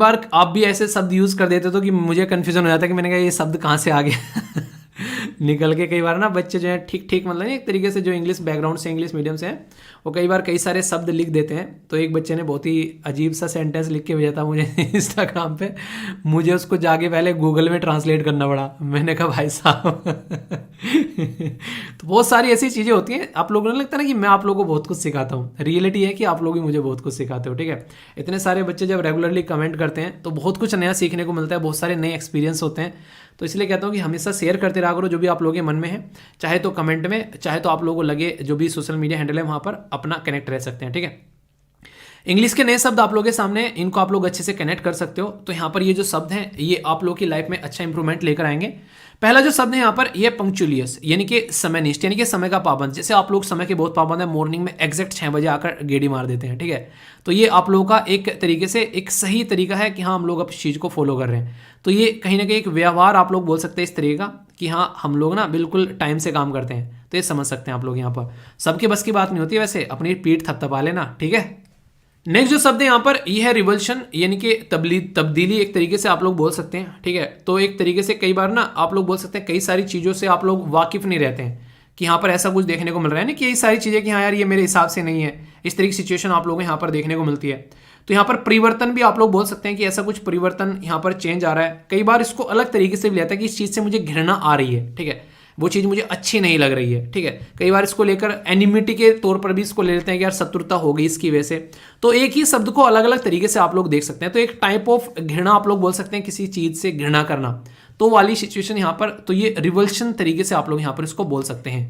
बार आप भी ऐसे शब्द यूज़ कर देते तो कि मुझे कन्फ्यूजन हो जाता है कि मैंने कहा ये शब्द कहाँ से आ गया निकल के। कई बार ना बच्चे जो है ठीक ठीक मतलब एक तरीके से जो इंग्लिश बैकग्राउंड से इंग्लिश मीडियम से हैं वो कई बार कई सारे शब्द लिख देते हैं। तो एक बच्चे ने बहुत ही अजीब सा सेंटेंस लिख के भेजा था मुझे इंस्टाग्राम पे, मुझे उसको जाके पहले गूगल में ट्रांसलेट करना पड़ा। मैंने कहा भाई साहब तो बहुत सारी ऐसी चीज़ें होती हैं। आप लोगों को लगता है ना कि मैं आप लोगों को बहुत कुछ सिखाता हूँ, रियलिटी है कि आप लोग भी मुझे बहुत कुछ सिखाते हो। ठीक है, इतने सारे बच्चे जब रेगुलरली कमेंट करते हैं तो बहुत कुछ नया सीखने को मिलता है, बहुत सारे नए एक्सपीरियंस होते हैं। तो इसलिए कहता हूँ कि हमेशा शेयर करते रहा करो जो भी आप लोगों के मन में है, चाहे तो कमेंट में, चाहे तो आप लोगों को लगे जो भी सोशल मीडिया हैंडल है वहाँ पर अपना कनेक्ट रह सकते हैं। ठीक है, इंग्लिश के नए शब्द आप लोगों के सामने, इनको आप लोग अच्छे से कनेक्ट कर सकते हो। तो यहाँ पर ये जो शब्द हैं ये आप लोगों की लाइफ में अच्छा इंप्रूवमेंट लेकर आएंगे। पहला जो शब्द है यहाँ पर ये पंक्चुलियस, यानी कि समयनिष्ठ, यानी कि समय का पाबंद। जैसे आप लोग समय के बहुत पाबंद है, मॉर्निंग में एग्जैक्ट 6 बजे आकर गेड़ी मार देते हैं। ठीक है, तो ये आप लोगों का एक तरीके से एक सही तरीका है कि हाँ हम लोग अब इस चीज़ को फॉलो कर रहे हैं। तो ये कहीं ना कहीं एक व्यवहार आप लोग बोल सकते हैं इस तरीके का कि हाँ हम लोग ना बिल्कुल टाइम से काम करते हैं। तो ये समझ सकते हैं आप लोग। यहाँ पर सबके बस की बात नहीं होती है, वैसे अपनी पीठ थपथपा लेना। ठीक है, नेक्स्ट जो शब्द है यहाँ पर यह है रिवल्शन, यानी कि तब्दीली एक तरीके से आप लोग बोल सकते हैं। ठीक है, तो एक तरीके से कई बार ना आप लोग बोल सकते हैं कई सारी चीज़ों से आप लोग वाकिफ नहीं रहते हैं कि यहाँ पर ऐसा कुछ देखने को मिल रहा है ना कि यही सारी चीज़ें कि हाँ यार ये मेरे हिसाब से नहीं है, इस तरह की सिचुएशन आप लोगों को यहाँ पर देखने को मिलती है। तो यहाँ पर परिवर्तन भी आप लोग बोल सकते हैं कि ऐसा कुछ परिवर्तन यहाँ पर चेंज आ रहा है। कई बार इसको अलग तरीके से भी लेता है कि इस चीज़ से मुझे घृणा आ रही है। ठीक है, वो चीज़ मुझे अच्छी नहीं लग रही है। ठीक है, कई बार इसको लेकर एनिमिटी के तौर पर भी इसको ले लेते हैं कि यार शत्रुता हो गई इसकी वजह से। तो एक ही शब्द को अलग अलग तरीके से आप लोग देख सकते हैं। तो एक टाइप ऑफ घृणा आप लोग बोल सकते हैं, किसी चीज़ से घृणा करना, तो वाली सिचुएशन यहाँ पर, तो ये रिवल्शन तरीके से आप लोग यहाँ पर इसको बोल सकते हैं।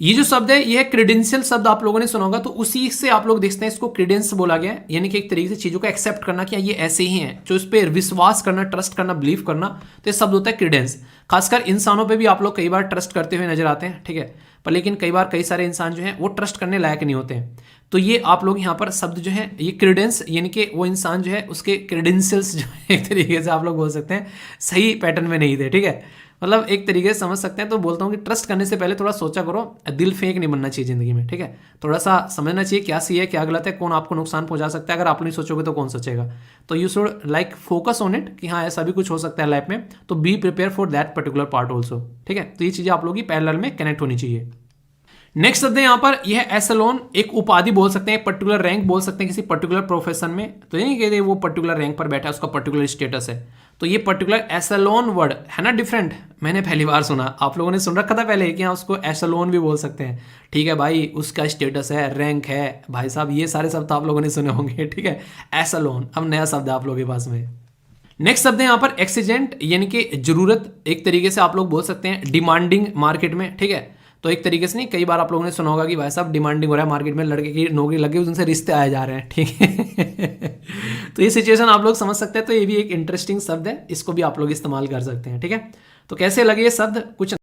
ये जो शब्द है ये क्रेडेंशियल शब्द आप लोगों ने सुना होगा, तो उसी से आप लोग देखते हैं इसको क्रेडेंस बोला गया है, यानी कि एक तरीके से चीज़ों को एक्सेप्ट करना कि ये ऐसे ही हैं, जो इस पर विश्वास करना, ट्रस्ट करना, बिलीव करना। तो ये शब्द होता है क्रेडेंस। खासकर इंसानों पे भी आप लोग कई बार ट्रस्ट करते हुए नजर आते हैं। ठीक है, पर लेकिन कई बार कई सारे इंसान जो हैं वो ट्रस्ट करने लायक नहीं होते हैं। तो ये आप लोग यहाँ पर शब्द जो है ये क्रेडेंस, यानी कि वो इंसान जो है उसके क्रेडेंशियल्स जो है एक तरीके से आप लोग बोल सकते हैं सही पैटर्न में नहीं थे। ठीक है, मतलब एक तरीके से समझ सकते हैं। तो बोलता हूँ कि ट्रस्ट करने से पहले थोड़ा सोचा करो, दिल फेंक नहीं बनना चाहिए ज़िंदगी में। ठीक है, थोड़ा सा समझना चाहिए क्या सही है क्या गलत है, कौन आपको नुकसान पहुंचा सकता है। अगर आप नहीं सोचोगे तो कौन सोचेगा। तो you should like focus on it कि हाँ ऐसा भी कुछ हो सकता है लाइफ में, तो be prepare for that particular part also. ठीक है, तो ये चीज़ें आप लोगों की पैरेलल में कनेक्ट होनी चाहिए। नेक्स्ट शब्द है यहाँ पर यह एसलोन, एक उपाधि बोल सकते हैं, एक पर्टिकुलर रैंक बोल सकते हैं किसी पर्टिकुलर प्रोफेशन में। तो ये नहीं कहते वो पर्टिकुलर रैंक पर बैठा है, उसका पर्टिकुलर स्टेटस है। तो ये पर्टिकुलर एसलोन वर्ड है ना, डिफरेंट, मैंने पहली बार सुना। आप लोगों ने सुन रखा था पहले कि हाँ उसको एसलोन भी बोल सकते हैं। ठीक है भाई, उसका स्टेटस है, रैंक है, भाई साहब ये सारे शब्द आप लोगों ने सुने होंगे। ठीक है, एसलोन अब नया शब्द है आप लोगों के पास में। नेक्स्ट शब्द है यहाँ पर एक्सीजेंट, यानी कि जरूरत, एक तरीके से आप लोग बोल सकते हैं डिमांडिंग मार्केट में। ठीक है, तो एक तरीके से नहीं, कई बार आप लोगों ने सुना होगा कि भाई साहब डिमांडिंग हो रहा है मार्केट में, लड़के की नौकरी लगी उनसे रिश्ते आए जा रहे हैं। ठीक है तो ये सिचुएशन आप लोग समझ सकते हैं। तो ये भी एक इंटरेस्टिंग शब्द है, इसको भी आप लोग इस्तेमाल कर सकते हैं। ठीक है, तो कैसे लगे ये शब्द, कुछ